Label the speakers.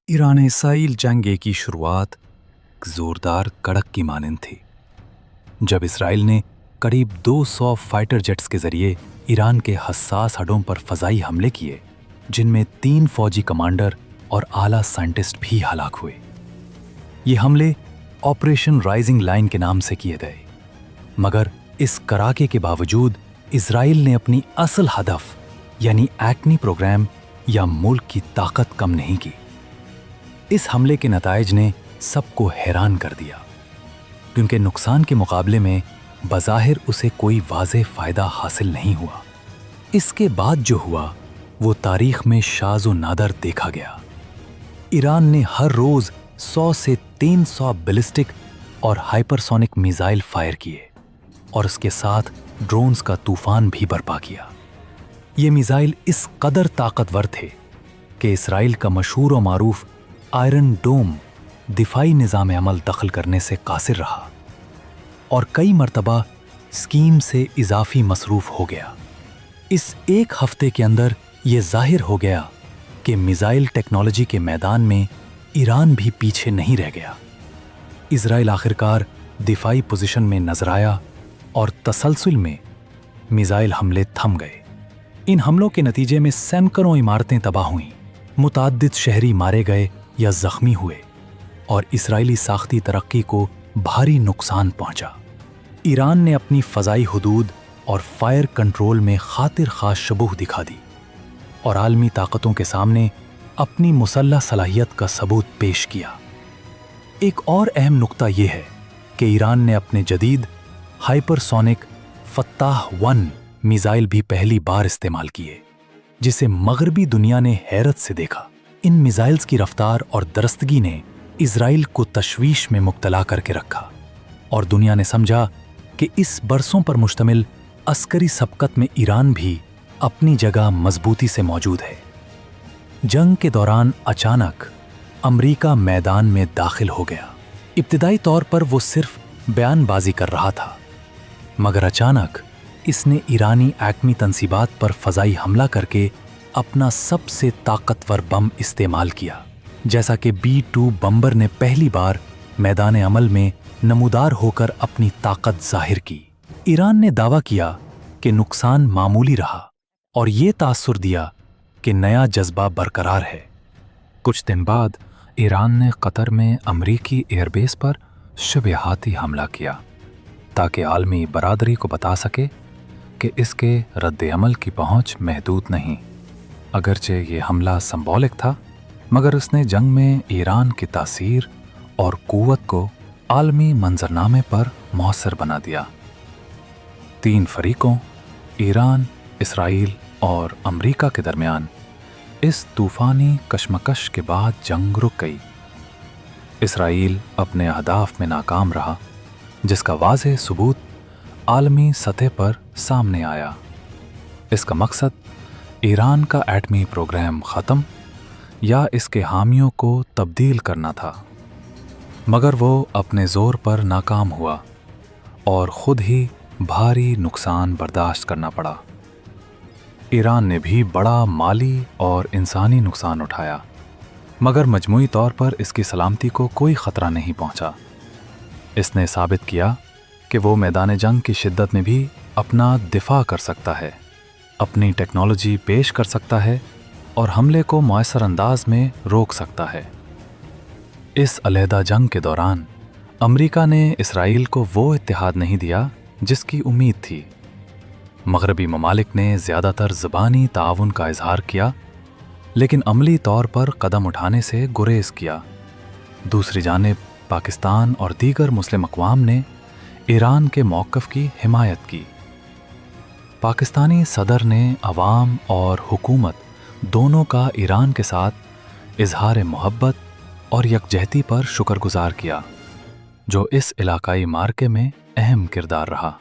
Speaker 1: ایران اسرائیل جنگ کی شروعات زوردار کڑک کی مانند تھی جب اسرائیل نے قریب 200 فائٹر جیٹس کے ذریعے ایران کے حساس ہڈوں پر فضائی حملے کیے، جن میں 3 فوجی کمانڈر اور اعلیٰ سائنٹسٹ بھی ہلاک ہوئے۔ یہ حملے آپریشن رائزنگ لائن کے نام سے کیے گئے، مگر اس کڑاکے کے باوجود اسرائیل نے اپنی اصل ہدف یعنی ایٹمی پروگرام یا ملک کی طاقت کم نہیں کی۔ اس حملے کے نتائج نے سب کو حیران کر دیا، کیونکہ نقصان کے مقابلے میں بظاہر اسے کوئی واضح فائدہ حاصل نہیں ہوا۔ اس کے بعد جو ہوا وہ تاریخ میں شاذ و نادر دیکھا گیا۔ ایران نے ہر روز 100 سے 300 بیلسٹک اور ہائپرسونک میزائل فائر کیے اور اس کے ساتھ ڈرونز کا طوفان بھی برپا کیا۔ یہ میزائل اس قدر طاقتور تھے کہ اسرائیل کا مشہور و معروف آئرن ڈوم دفاعی نظام عمل دخل کرنے سے قاصر رہا اور کئی مرتبہ اسکیم سے اضافی مصروف ہو گیا۔ اس ایک ہفتے کے اندر یہ ظاہر ہو گیا کہ میزائل ٹیکنالوجی کے میدان میں ایران بھی پیچھے نہیں رہ گیا۔ اسرائیل آخرکار دفاعی پوزیشن میں نظر آیا اور تسلسل میں میزائل حملے تھم گئے۔ ان حملوں کے نتیجے میں سینکڑوں عمارتیں تباہ ہوئیں، متعدد شہری مارے گئے یا زخمی ہوئے اور اسرائیلی ساختی ترقی کو بھاری نقصان پہنچا۔ ایران نے اپنی فضائی حدود اور فائر کنٹرول میں خاطر خواہ شبوہ دکھا دی اور عالمی طاقتوں کے سامنے اپنی مسلح صلاحیت کا ثبوت پیش کیا۔ ایک اور اہم نقطہ یہ ہے کہ ایران نے اپنے جدید ہائپرسونک فتح 1 میزائل بھی پہلی بار استعمال کیے، جسے مغربی دنیا نے حیرت سے دیکھا۔ ان میزائلز کی رفتار اور درستگی نے اسرائیل کو تشویش میں مبتلا کر کے رکھا اور دنیا نے سمجھا کہ اس برسوں پر مشتمل عسکری سبقت میں ایران بھی اپنی جگہ مضبوطی سے موجود ہے۔ جنگ کے دوران اچانک امریکہ میدان میں داخل ہو گیا۔ ابتدائی طور پر وہ صرف بیان بازی کر رہا تھا، مگر اچانک اس نے ایرانی ایٹمی تنصیبات پر فضائی حملہ کر کے اپنا سب سے طاقتور بم استعمال کیا، جیسا کہ B-2 بمبر نے پہلی بار میدان عمل میں نمودار ہو کر اپنی طاقت ظاہر کی۔ ایران نے دعویٰ کیا کہ نقصان معمولی رہا اور یہ تاثر دیا کہ نیا جذبہ برقرار ہے۔ کچھ دن بعد ایران نے قطر میں امریکی ایئر بیس پر شبیہاتی حملہ کیا تاکہ عالمی برادری کو بتا سکے کہ اس کے رد عمل کی پہنچ محدود نہیں۔ اگرچہ یہ حملہ سمبولک تھا، مگر اس نے جنگ میں ایران کی تاثیر اور قوت کو عالمی منظرنامے پر مؤثر بنا دیا۔ 3 فریقوں ایران، اسرائیل اور امریکہ کے درمیان اس طوفانی کشمکش کے بعد جنگ رک گئی۔ اسرائیل اپنے اہداف میں ناکام رہا، جس کا واضح ثبوت عالمی سطح پر سامنے آیا۔ اس کا مقصد ایران کا ایٹمی پروگرام ختم یا اس کے حامیوں کو تبدیل کرنا تھا، مگر وہ اپنے زور پر ناکام ہوا اور خود ہی بھاری نقصان برداشت کرنا پڑا۔ ایران نے بھی بڑا مالی اور انسانی نقصان اٹھایا، مگر مجموعی طور پر اس کی سلامتی کو کوئی خطرہ نہیں پہنچا۔ اس نے ثابت کیا کہ وہ میدان جنگ کی شدت میں بھی اپنا دفاع کر سکتا ہے، اپنی ٹیکنالوجی پیش کر سکتا ہے اور حملے کو مؤثر انداز میں روک سکتا ہے۔ اس علیحدہ جنگ کے دوران امریکہ نے اسرائیل کو وہ اتحاد نہیں دیا جس کی امید تھی۔ مغربی ممالک نے زیادہ تر زبانی تعاون کا اظہار کیا، لیکن عملی طور پر قدم اٹھانے سے گریز کیا۔ دوسری جانب پاکستان اور دیگر مسلم اقوام نے ایران کے موقف کی حمایت کی۔ پاکستانی صدر نے عوام اور حکومت دونوں کا ایران کے ساتھ اظہار محبت اور یکجہتی پر شکر گزار کیا، جو اس علاقائی معرکے میں اہم کردار رہا۔